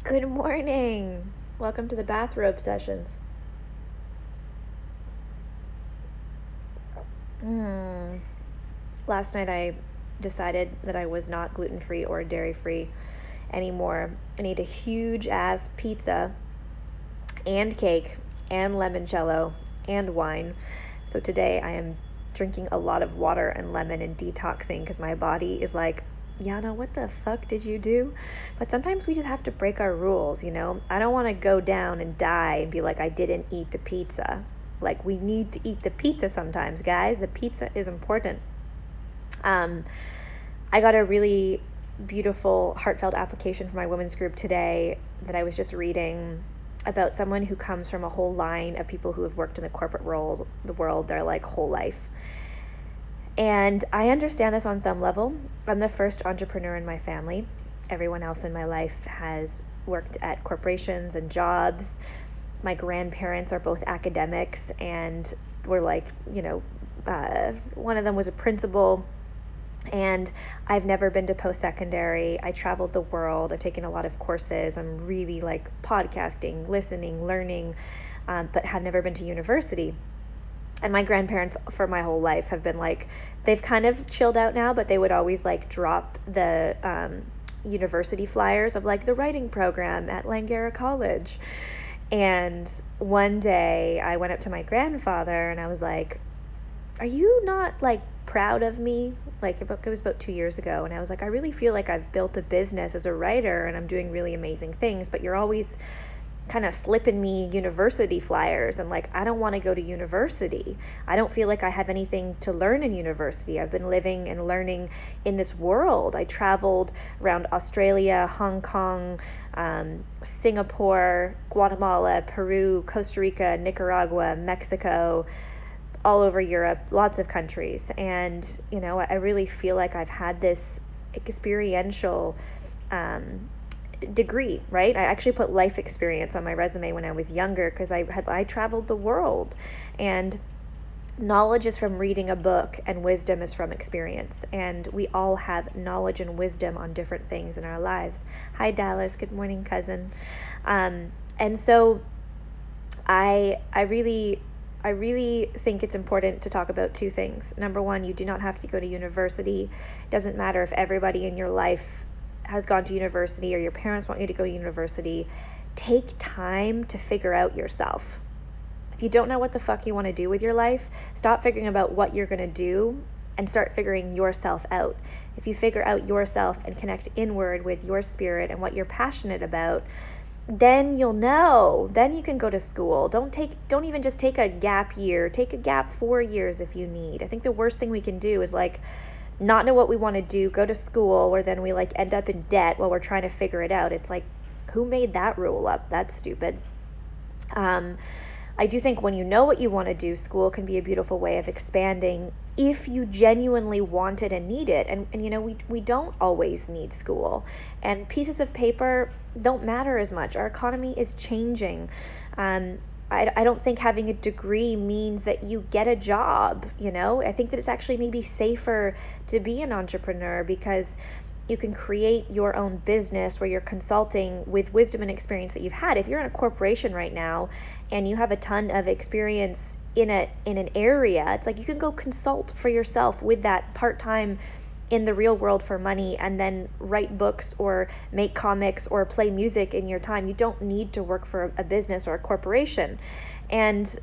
Good morning. Welcome to the bathrobe sessions. Last night I decided that I was not gluten-free or dairy-free anymore. I ate a huge ass pizza and cake and limoncello and wine. So today I am drinking a lot of water and lemon and detoxing because my body is like, Yana, what the fuck did you do? But sometimes we just have to break our rules, you know? I don't want to go down and die and be like, I didn't eat the pizza. Like, we need to eat the pizza sometimes, guys. The pizza is important. I got a really beautiful, heartfelt application for my women's group today that I was just reading about someone who comes from a whole line of people who have worked in the corporate world, their like whole life. And I understand this on some level. I'm the first entrepreneur in my family. Everyone else in my life has worked at corporations and jobs. My grandparents are both academics and were like, one of them was a principal. And I've never been to post-secondary. I traveled the world. I've taken a lot of courses. I'm really like podcasting, listening, learning, but have never been to university. And my grandparents for my whole life have been like, they've kind of chilled out now, but they would always like drop the university flyers of like the writing program at Langara College. And one day I went up to my grandfather and I was like, are you not like proud of me? Like it was about 2 years ago. And I was like, I really feel like I've built a business as a writer and I'm doing really amazing things, but you're always kind of slipping me university flyers, and like I don't want to go to university. I don't feel like I have anything to learn in university. I've been living and learning in this world. I traveled around Australia, Hong Kong, Singapore, Guatemala, Peru, Costa Rica, Nicaragua, Mexico, all over Europe, lots of countries. And I really feel like I've had this experiential degree, right? I actually put life experience on my resume when I was younger because I traveled the world, and knowledge is from reading a book and wisdom is from experience, and we all have knowledge and wisdom on different things in our lives. Hi Dallas, good morning cousin. And so I really think it's important to talk about two things. Number one, you do not have to go to university. It doesn't matter if everybody in your life has gone to university or your parents want you to go to university. Take time to figure out yourself. If you don't know what the fuck you want to do with your life, stop figuring about what you're going to do and start figuring yourself out. If you figure out yourself and connect inward with your spirit and what you're passionate about, then you'll know. Then you can go to school. Don't even just take a gap year. Take a gap 4 years if you need. I think the worst thing we can do is like not know what we want to do, go to school, where then we like end up in debt while we're trying to figure it out. It's like, who made that rule up? That's stupid. I do think when you know what you want to do, school can be a beautiful way of expanding if you genuinely want it and need it. And we don't always need school. And pieces of paper don't matter as much. Our economy is changing. I don't think having a degree means that you get a job, I think that it's actually maybe safer to be an entrepreneur because you can create your own business where you're consulting with wisdom and experience that you've had. If you're in a corporation right now and you have a ton of experience in an area, it's like you can go consult for yourself with that part-time in the real world for money and then write books or make comics or play music in your time. You don't need to work for a business or a corporation. And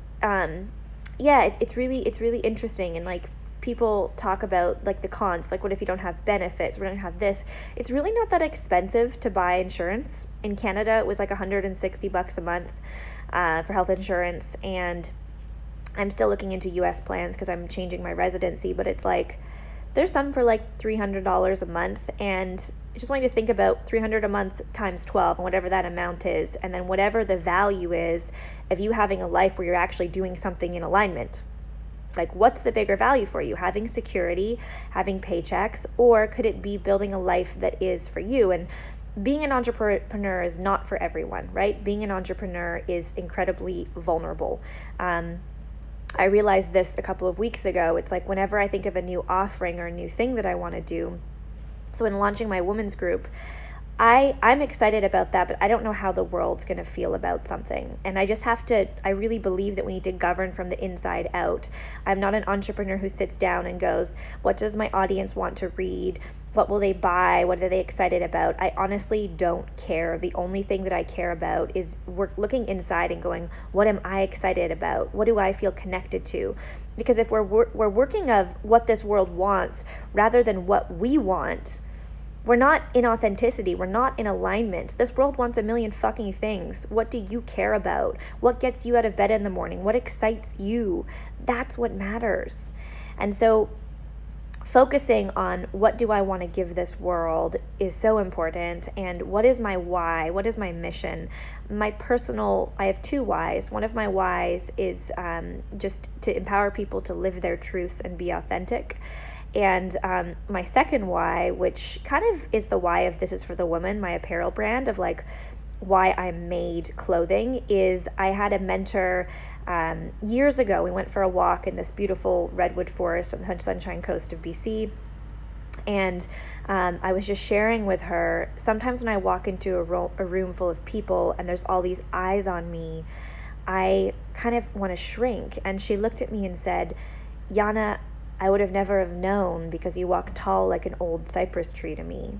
it's really interesting. And like people talk about like the cons, like what if you don't have benefits, we don't have this. It's really not that expensive to buy insurance. In Canada it was like $160 a month for health insurance, and I'm still looking into US plans because I'm changing my residency, but it's like there's some for like $300 a month, and I just want you to think about $300 a month times 12 and whatever that amount is, and then whatever the value is of you having a life where you're actually doing something in alignment. Like, what's the bigger value for you? Having security, having paychecks, or could it be building a life that is for you? And being an entrepreneur is not for everyone, right? Being an entrepreneur is incredibly vulnerable. I realized this a couple of weeks ago. It's like whenever I think of a new offering or a new thing that I want to do, so in launching my women's group, I'm excited about that, but I don't know how the world's going to feel about something. And I really believe that we need to govern from the inside out. I'm not an entrepreneur who sits down and goes, what does my audience want to read? What will they buy? What are they excited about? I honestly don't care. The only thing that I care about is looking inside and going, what am I excited about? What do I feel connected to? Because if we're working of what this world wants rather than what we want, we're not in authenticity. We're not in alignment. This world wants a million fucking things. What do you care about? What gets you out of bed in the morning? What excites you? That's what matters. And so focusing on what do I want to give this world is so important. And what is my why? What is my mission? I have two whys. One of my whys is just to empower people to live their truths and be authentic. And my second why, which kind of is the why of This Is For the Woman, my apparel brand, of like why I made clothing, is I had a mentor years ago. We went for a walk in this beautiful redwood forest on the Sunshine Coast of BC. And I was just sharing with her, sometimes when I walk into a room full of people and there's all these eyes on me, I kind of want to shrink. And she looked at me and said, Yana, I would have never have known because you walk tall like an old cypress tree to me.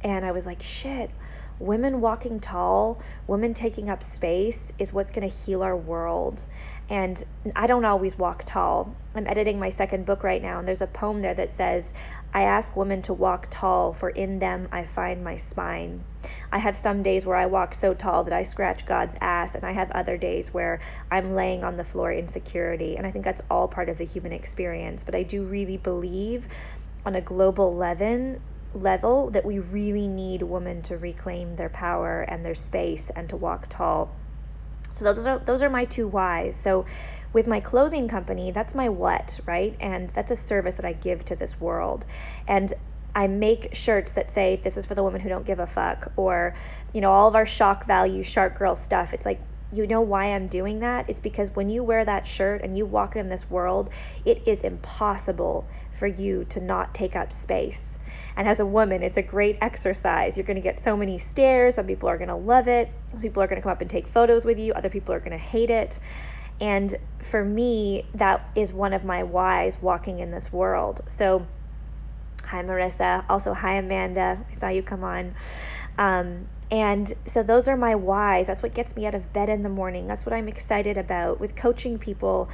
And I was like, shit, women walking tall, women taking up space is what's going to heal our world. And I don't always walk tall. I'm editing my second book right now, and there's a poem there that says, I ask women to walk tall, for in them I find my spine. I have some days where I walk so tall that I scratch God's ass, and I have other days where I'm laying on the floor in security. And I think that's all part of the human experience. But I do really believe on a global level that we really need women to reclaim their power and their space and to walk tall. So those are my two whys. So with my clothing company, that's my what, right? And that's a service that I give to this world. And I make shirts that say, this is for the women who don't give a fuck, or, all of our shock value, Shark Girl stuff. It's like, why I'm doing that? It's because when you wear that shirt and you walk in this world, it is impossible for you to not take up space. And as a woman, it's a great exercise. You're going to get so many stares. Some people are going to love it. Some people are going to come up and take photos with you. Other people are going to hate it. And for me, that is one of my whys walking in this world. So hi, Marissa. Also, hi, Amanda. I saw you come on. And so those are my whys. That's what gets me out of bed in the morning. That's what I'm excited about. With coaching people,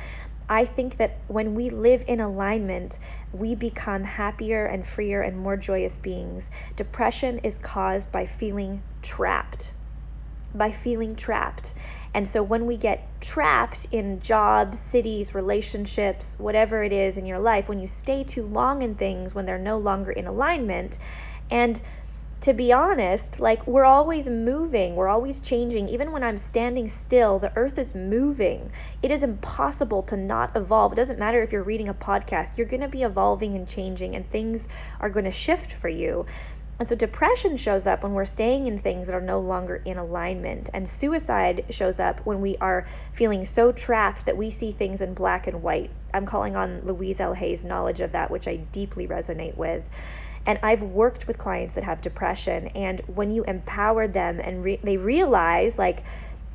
I think that when we live in alignment, we become happier and freer and more joyous beings. Depression is caused by feeling trapped. And so when we get trapped in jobs, cities, relationships, whatever it is in your life, when you stay too long in things, when they're no longer in alignment, and to be honest, like, we're always moving, we're always changing. Even when I'm standing still, the earth is moving. It is impossible to not evolve. It doesn't matter if you're reading a podcast, you're going to be evolving and changing, and things are going to shift for you. And so depression shows up when we're staying in things that are no longer in alignment. And suicide shows up when we are feeling so trapped that we see things in black and white. I'm calling on Louise L. Hay's knowledge of that, which I deeply resonate with. And I've worked with clients that have depression, and when you empower them and they realize, like,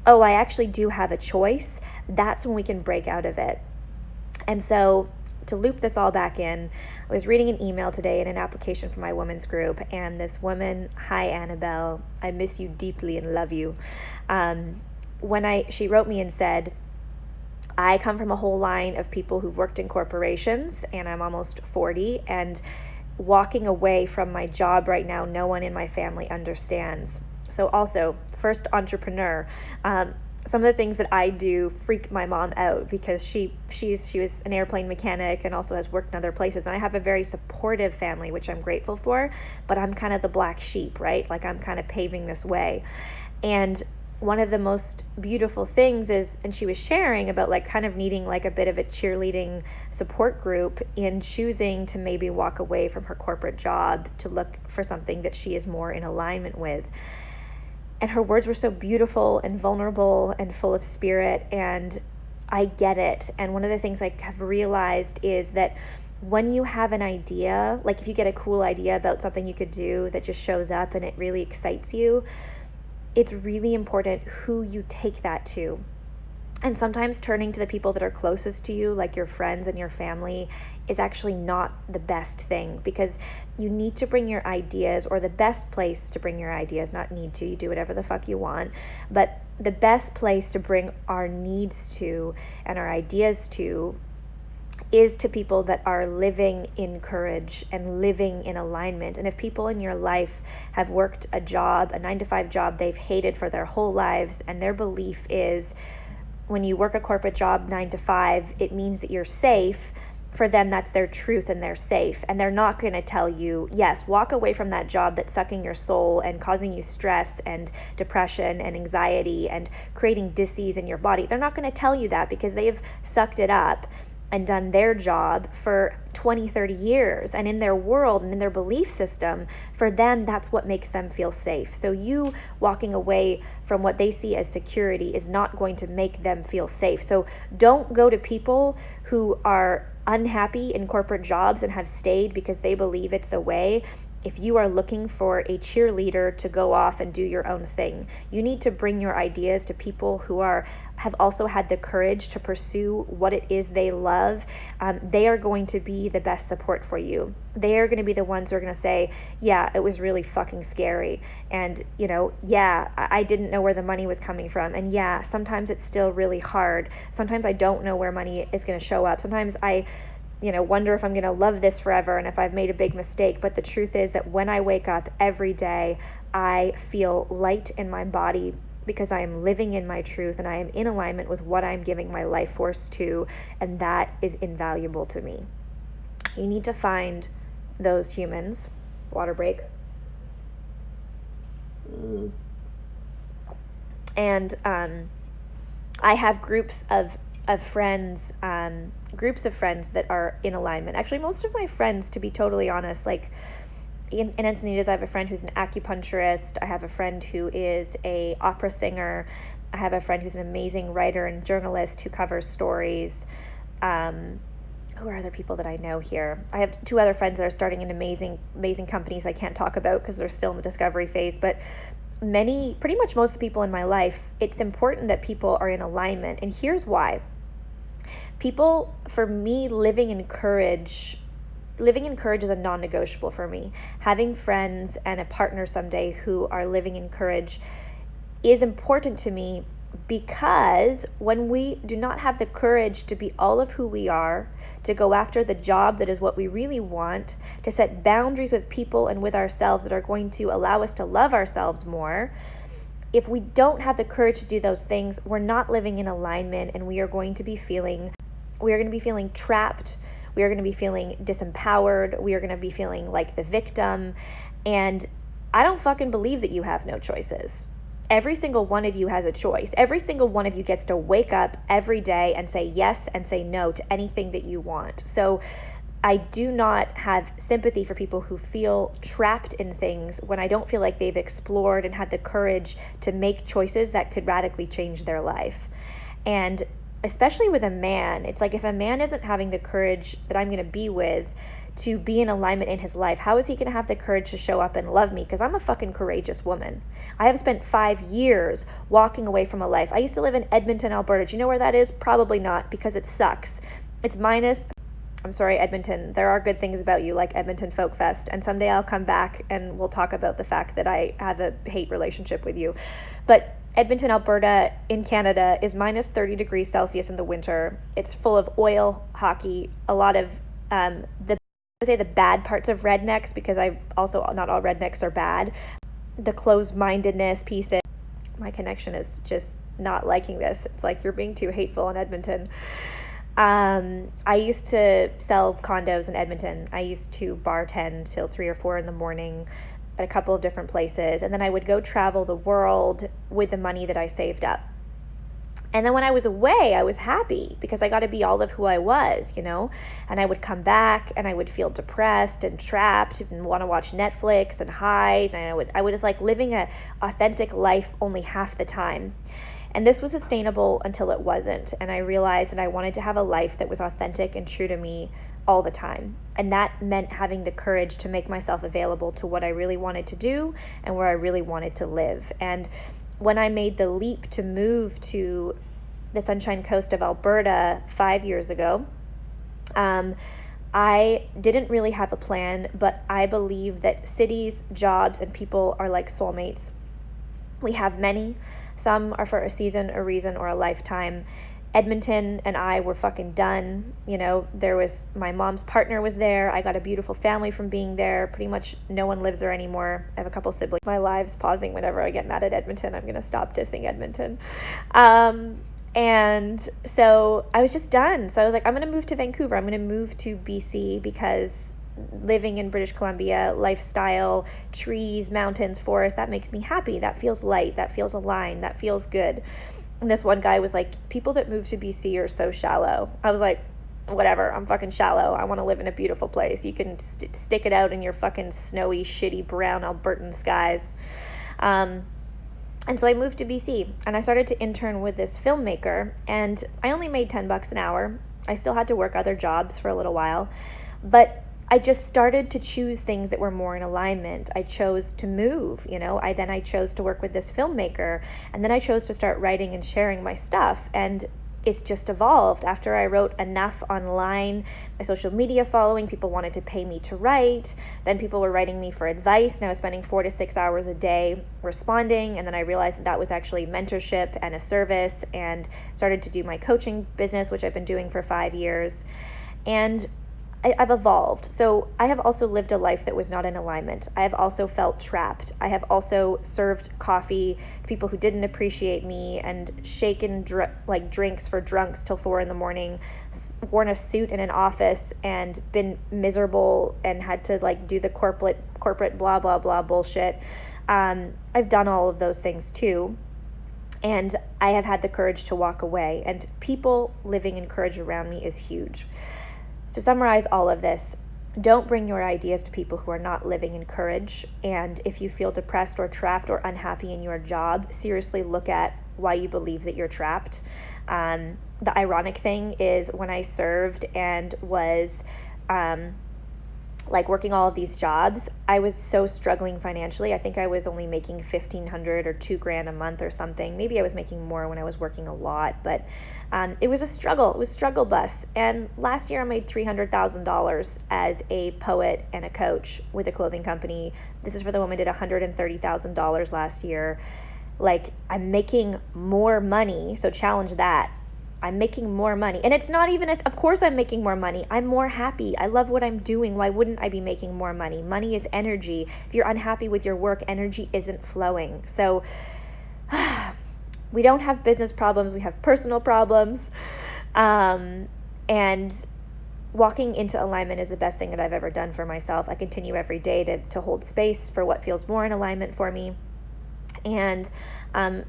oh, I actually do have a choice, that's when we can break out of it. And so to loop this all back in, I was reading an email today in an application for my women's group, and this woman, hi Annabelle, I miss you deeply and love you. She wrote me and said, I come from a whole line of people who've worked in corporations, and I'm almost 40, and walking away from my job right now, no one in my family understands. So also, first entrepreneur, some of the things that I do freak my mom out because she was an airplane mechanic and also has worked in other places. And I have a very supportive family, which I'm grateful for, but I'm kind of the black sheep, right? Like, I'm kind of paving this way. And one of the most beautiful things is, and she was sharing about like kind of needing like a bit of a cheerleading support group in choosing to maybe walk away from her corporate job to look for something that she is more in alignment with. And her words were so beautiful and vulnerable and full of spirit, and I get it. And one of the things I have realized is that when you have an idea, like if you get a cool idea about something you could do that just shows up and it really excites you, it's really important who you take that to. And sometimes turning to the people that are closest to you, like your friends and your family, is actually not the best thing, because you need to bring your ideas, or the best place to bring your ideas, not need to, you do whatever the fuck you want, but the best place to bring our needs to and our ideas to is to people that are living in courage and living in alignment. And if people in your life have worked a job, a 9-to-5 job they've hated for their whole lives, and their belief is when you work a corporate job 9 to 5, it means that you're safe. For them, that's their truth and they're safe. And they're not going to tell you, yes, walk away from that job that's sucking your soul and causing you stress and depression and anxiety and creating disease in your body. They're not going to tell you that, because they've sucked it up and done their job for 20, 30 years. And in their world and in their belief system, for them, that's what makes them feel safe. So you walking away from what they see as security is not going to make them feel safe. So don't go to people who are unhappy in corporate jobs and have stayed because they believe it's the way. If you are looking for a cheerleader to go off and do your own thing, you need to bring your ideas to people who have also had the courage to pursue what it is they love. They are going to be the best support for you. They are going to be the ones who are going to say, yeah, it was really fucking scary. And, yeah, I didn't know where the money was coming from. And yeah, sometimes it's still really hard. Sometimes I don't know where money is going to show up. Sometimes I wonder if I'm going to love this forever and if I've made a big mistake. But the truth is that when I wake up every day, I feel light in my body, because I am living in my truth and I am in alignment with what I'm giving my life force to. And that is invaluable to me. You need to find those humans. Water break. And I have groups of friends, that are in alignment. Actually, most of my friends, to be totally honest, like in Encinitas, I have a friend who's an acupuncturist. I have a friend who is a opera singer. I have a friend who's an amazing writer and journalist who covers stories. Who are other people that I know here? I have 2 other friends that are starting in amazing companies I can't talk about because they're still in the discovery phase. But pretty much most of the people in my life, it's important that people are in alignment. And here's why. People, for me, living in courage is a non-negotiable for me. Having friends and a partner someday who are living in courage is important to me, because when we do not have the courage to be all of who we are, to go after the job that is what we really want, to set boundaries with people and with ourselves that are going to allow us to love ourselves more, if we don't have the courage to do those things, we're not living in alignment, and we are going to be feeling trapped. We are going to be feeling disempowered. We are going to be feeling like the victim. And I don't fucking believe that you have no choices. Every single one of you has a choice. Every single one of you gets to wake up every day and say yes and say no to anything that you want. So I do not have sympathy for people who feel trapped in things when I don't feel like they've explored and had the courage to make choices that could radically change their life. And especially with a man, it's like, if a man isn't having the courage that I'm going to be with to be in alignment in his life, how is he going to have the courage to show up and love me? Because I'm a fucking courageous woman. I have spent 5 years walking away from a life. I used to live in Edmonton, Alberta. Do you know where that is? Probably not, because it sucks. It's I'm sorry, Edmonton. There are good things about you, like Edmonton Folk Fest. And someday I'll come back and we'll talk about the fact that I have a hate relationship with you. But Edmonton, Alberta in Canada is minus 30 degrees Celsius in the winter. It's full of oil, hockey, a lot of the bad parts of rednecks, because not all rednecks are bad. The closed-mindedness pieces. My connection is just not liking this. It's like, you're being too hateful in Edmonton. I used to sell condos in Edmonton. I used to bartend till 3 or 4 in the morning at a couple of different places. And then I would go travel the world with the money that I saved up. And then when I was away, I was happy because I got to be all of who I was, And I would come back and I would feel depressed and trapped and want to watch Netflix and hide. And I would just like living a authentic life only half the time. And this was sustainable until it wasn't. And I realized that I wanted to have a life that was authentic and true to me all the time. And that meant having the courage to make myself available to what I really wanted to do and where I really wanted to live. And when I made the leap to move to the Sunshine Coast of Alberta 5 years ago, I didn't really have a plan, but I believe that cities, jobs, and people are like soulmates. We have many. Some are for a season, a reason, or a lifetime. Edmonton and I were fucking done. There was, my mom's partner was there. I got a beautiful family from being there. Pretty much no one lives there anymore. I have a couple siblings. My live's pausing whenever I get mad at Edmonton. I'm going to stop dissing Edmonton. And so I was just done. So I was like, I'm going to move to Vancouver. I'm going to move to BC because living in British Columbia, lifestyle, trees, mountains, forests, that makes me happy. That feels light. That feels aligned. That feels good. And this one guy was like, people that move to BC are so shallow. I was like, whatever, I'm fucking shallow. I want to live in a beautiful place. You can stick it out in your fucking snowy, shitty, brown Albertan skies. And so I moved to BC and I started to intern with this filmmaker, and I only made $10 an hour. I still had to work other jobs for a little while, but I just started to choose things that were more in alignment. I chose to move, I chose to work with this filmmaker, and then I chose to start writing and sharing my stuff. And it's just evolved. After I wrote enough online, my social media following, people wanted to pay me to write. Then people were writing me for advice, and I was spending 4 to 6 hours a day responding. And then I realized that was actually mentorship and a service, and started to do my coaching business, which I've been doing for 5 years. And I've evolved. So I have also lived a life that was not in alignment. I have also felt trapped. I have also served coffee to people who didn't appreciate me, and shaken drinks for drunks till 4 a.m, worn a suit in an office and been miserable and had to do the corporate blah, blah, blah bullshit. I've done all of those things too. And I have had the courage to walk away, and people living in courage around me is huge. To summarize all of this, don't bring your ideas to people who are not living in courage. And if you feel depressed or trapped or unhappy in your job, seriously look at why you believe that you're trapped. The ironic thing is, when I served and was working all of these jobs, I was so struggling financially. I think I was only making $1,500 or $2,000 a month or something. Maybe I was making more when I was working a lot, but it was a struggle. It was struggle bus. And last year I made $300,000 as a poet and a coach with a clothing company. This is for the woman who did $130,000 last year. I'm making more money. So challenge that. I'm making more money. And it's not even, of course I'm making more money. I'm more happy. I love what I'm doing. Why wouldn't I be making more money? Money is energy. If you're unhappy with your work, energy isn't flowing. So we don't have business problems. We have personal problems. And walking into alignment is the best thing that I've ever done for myself. I continue every day to hold space for what feels more in alignment for me. And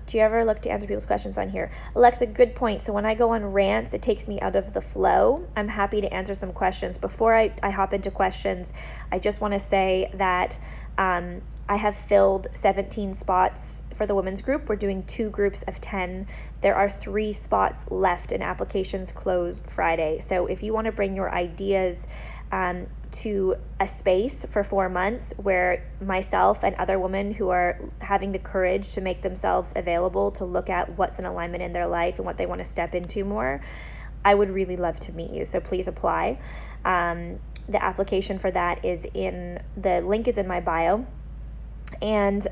do you ever look to answer people's questions on here? Alexa, good point. So when I go on rants, it takes me out of the flow. I'm happy to answer some questions. Before I hop into questions, I just want to say that I have filled 17 spots for the women's group. We're doing 2 groups of 10. There are 3 spots left, and applications close Friday. So if you want to bring your ideas to a space for 4 months where myself and other women who are having the courage to make themselves available to look at what's in alignment in their life and what they want to step into more, I would really love to meet you. So please apply. The application for that the link is in my bio. And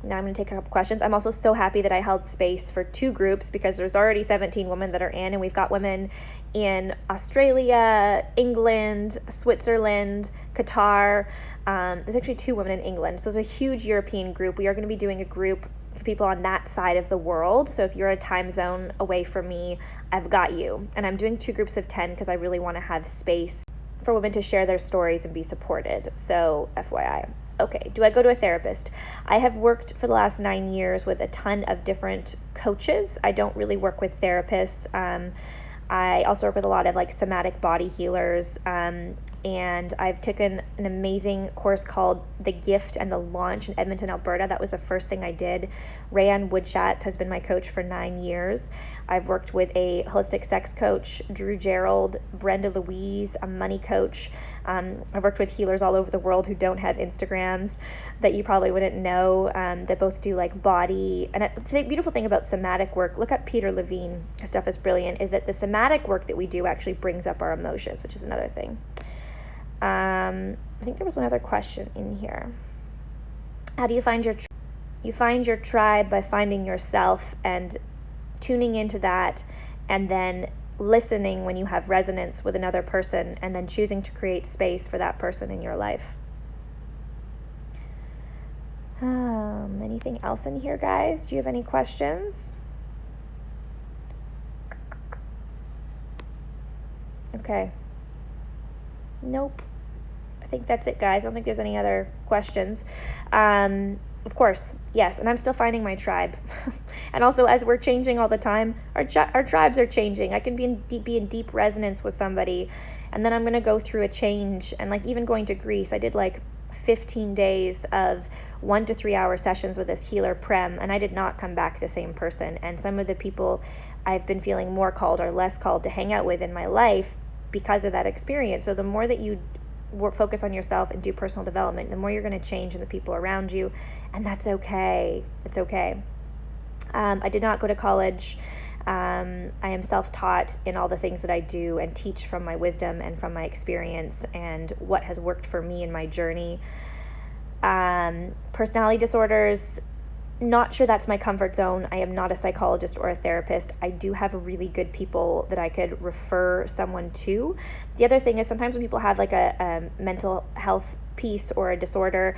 now I'm going to take a couple questions. I'm also so happy that I held space for 2 groups, because there's already 17 women that are in, and we've got women in Australia, England, Switzerland, Qatar. There's actually 2 women in England. So there's a huge European group. We are going to be doing a group for people on that side of the world. So if you're a time zone away from me, I've got you. And I'm doing 2 groups of 10 because I really want to have space for women to share their stories and be supported. So FYI. Okay, do I go to a therapist? I have worked for the last 9 years with a ton of different coaches. I don't really work with therapists. I also work with a lot of somatic body healers, and I've taken an amazing course called The Gift and the Launch in Edmonton, Alberta. That was the first thing I did. Rayanne Woodschatz has been my coach for 9 years. I've worked with a holistic sex coach, Drew Gerald, Brenda Louise, a money coach. I've worked with healers all over the world who don't have Instagrams that you probably wouldn't know, that both do like body. And the beautiful thing about somatic work, look up Peter Levine, his stuff is brilliant, is that the somatic work that we do actually brings up our emotions, which is another thing. I think there was one other question in here. How do you find you find your tribe by finding yourself and tuning into that, and then listening when you have resonance with another person, and then choosing to create space for that person in your life. Anything else in here, guys? Do you have any questions? Okay. Nope. I think that's it, guys. I don't think there's any other questions. Of course, yes, and I'm still finding my tribe. And also, as we're changing all the time, our tribes are changing. I can be in deep resonance with somebody, and then I'm going to go through a change. And like even going to Greece, I did like 15 days of 1 to 3 hour sessions with this healer Prem, and I did not come back the same person. And some of the people I've been feeling more called or less called to hang out with in my life because of that experience. So the more that you focus on yourself and do personal development, the more you're going to change in the people around you, and that's okay. It's okay. I did not go to college. I am self-taught in all the things that I do and teach from my wisdom and from my experience and what has worked for me in my journey. Personality disorders, not sure that's my comfort zone. I am not a psychologist or a therapist. I do have really good people that I could refer someone to. The other thing is sometimes when people have like a mental health piece or a disorder,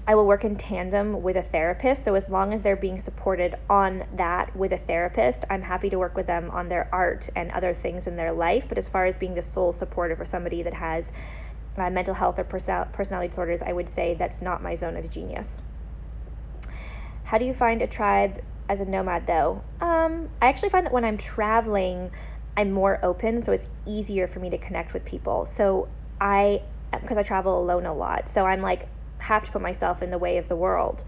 I will work in tandem with a therapist. So as long as they're being supported on that with a therapist, I'm happy to work with them on their art and other things in their life. But as far as being the sole supporter for somebody that has mental health or personality disorders, I would say that's not my zone of genius. How do you find a tribe as a nomad, though? I actually find that when I'm traveling, I'm more open, so it's easier for me to connect with people. So because I travel alone a lot, so I'm like, have to put myself in the way of the world.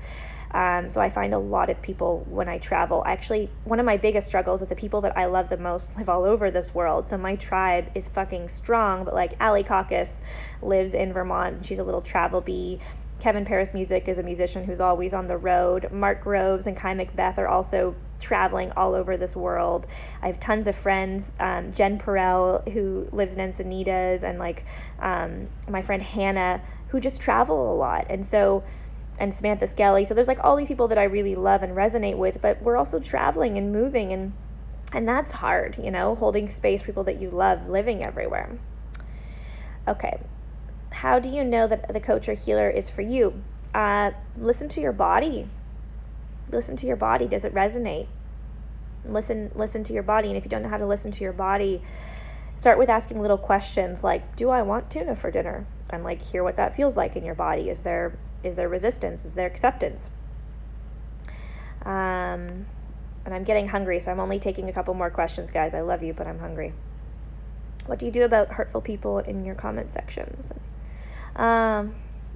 So I find a lot of people when I travel. Actually, one of my biggest struggles is the people that I love the most live all over this world. So my tribe is fucking strong, but like Allie Caucus lives in Vermont, and she's a little travel bee. Kevin Paris Music is a musician who's always on the road. Mark Groves and Kai Macbeth are also traveling all over this world. I have tons of friends. Jen Perel, who lives in Encinitas, and like my friend Hannah, who just travel a lot. And Samantha Skelly. So there's like all these people that I really love and resonate with, but we're also traveling and moving, and that's hard, holding space for people that you love, living everywhere. Okay. How do you know that the coach or healer is for you? Listen to your body. Listen to your body. Does it resonate? Listen to your body. And if you don't know how to listen to your body, start with asking little questions like, do I want tuna for dinner? And like, hear what that feels like in your body. Is there resistance? Is there acceptance? And I'm getting hungry, so I'm only taking a couple more questions, guys. I love you, but I'm hungry. What do you do about hurtful people in your comment sections?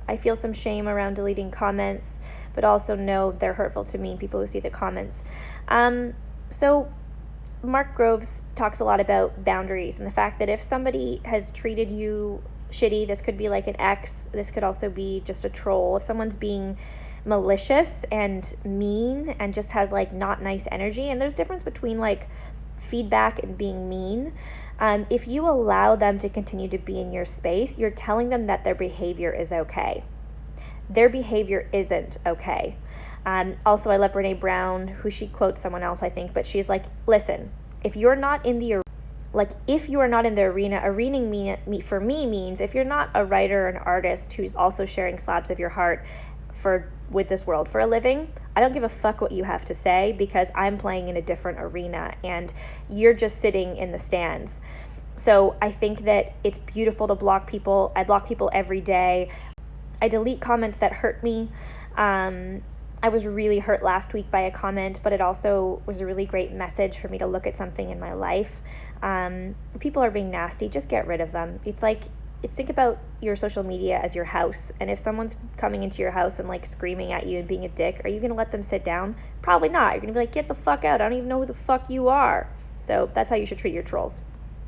I feel some shame around deleting comments, but also know they're hurtful to me, people who see the comments. So Mark Groves talks a lot about boundaries and the fact that if somebody has treated you shitty, this could be like an ex, this could also be just a troll. If someone's being malicious and mean and just has like not nice energy, and there's a difference between like feedback and being mean. If you allow them to continue to be in your space, you're telling them that their behavior is okay. Their behavior isn't okay. Also, I love Brene Brown, who she quotes someone else, I think, but she's like, listen, if you're not in the arena, for me means if you're not a writer or an artist who's also sharing slabs of your heart with this world for a living, I don't give a fuck what you have to say, because I'm playing in a different arena and you're just sitting in the stands. So I think that it's beautiful to block people. I block people every day. I delete comments that hurt me. I was really hurt last week by a comment, but it also was a really great message for me to look at something in my life. If people are being nasty, just get rid of them. It's like, think about your social media as your house. And if someone's coming into your house and like screaming at you and being a dick, are you going to let them sit down? Probably not. You're going to be like, get the fuck out. I don't even know who the fuck you are. So that's how you should treat your trolls.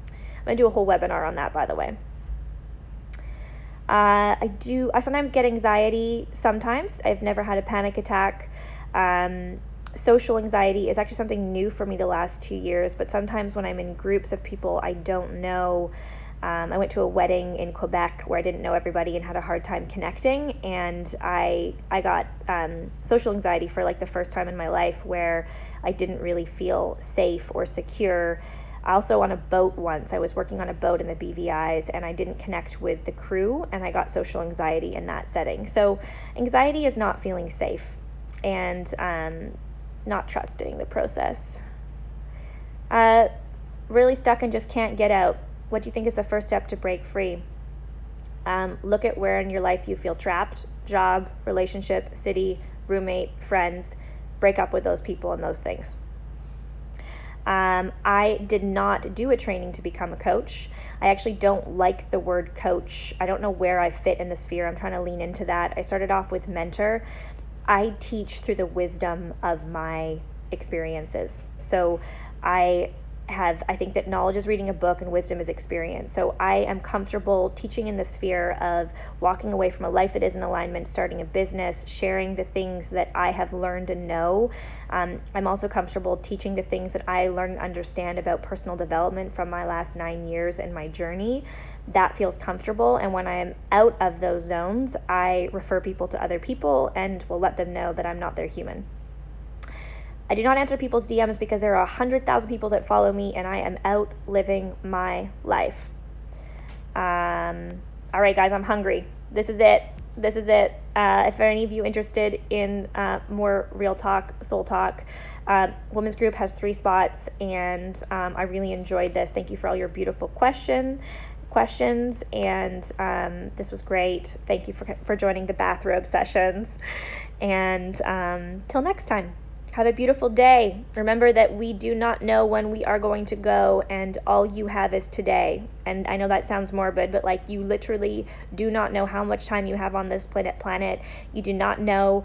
I'm going to do a whole webinar on that, by the way. I sometimes get anxiety sometimes. I've never had a panic attack. Social anxiety is actually something new for me the last 2 years, but sometimes when I'm in groups of people I don't know, I went to a wedding in Quebec where I didn't know everybody and had a hard time connecting, and I got social anxiety for like the first time in my life, where I didn't really feel safe or secure. Also on a boat once, I was working on a boat in the BVI's and I didn't connect with the crew, and I got social anxiety in that setting. So anxiety is not feeling safe and not trusting the process. Really stuck and just can't get out. What do you think is the first step to break free? Look at where in your life you feel trapped. Job, relationship, city, roommate, friends. Break up with those people and those things. I did not do a training to become a coach. I actually don't like the word coach. I don't know where I fit in the sphere. I'm trying to lean into that. I started off with mentor. I teach through the wisdom of my experiences. So I think that knowledge is reading a book and wisdom is experience. So I am comfortable teaching in the sphere of walking away from a life that is in alignment, starting a business, sharing the things that I have learned and know. I'm also comfortable teaching the things that I learn and understand about personal development from my last 9 years and my journey. That feels comfortable, and when I am out of those zones, I refer people to other people and will let them know that I'm not their human. I do not answer people's DMs because there are 100,000 people that follow me and I am out living my life. All right, guys, I'm hungry. This is it. If any of you interested in more real talk, soul talk, women's group has 3 spots, and I really enjoyed this. Thank you for all your beautiful questions, and this was great. Thank you for joining the bathrobe sessions, and till next time. Have a beautiful day. Remember that we do not know when we are going to go, and all you have is today. And I know that sounds morbid, but like, you literally do not know how much time you have on this planet. You do not know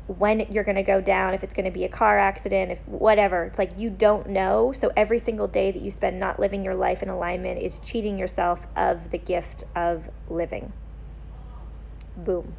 when you're going to go down, if it's going to be a car accident, if whatever. It's like, you don't know. So every single day that you spend not living your life in alignment is cheating yourself of the gift of living. Boom.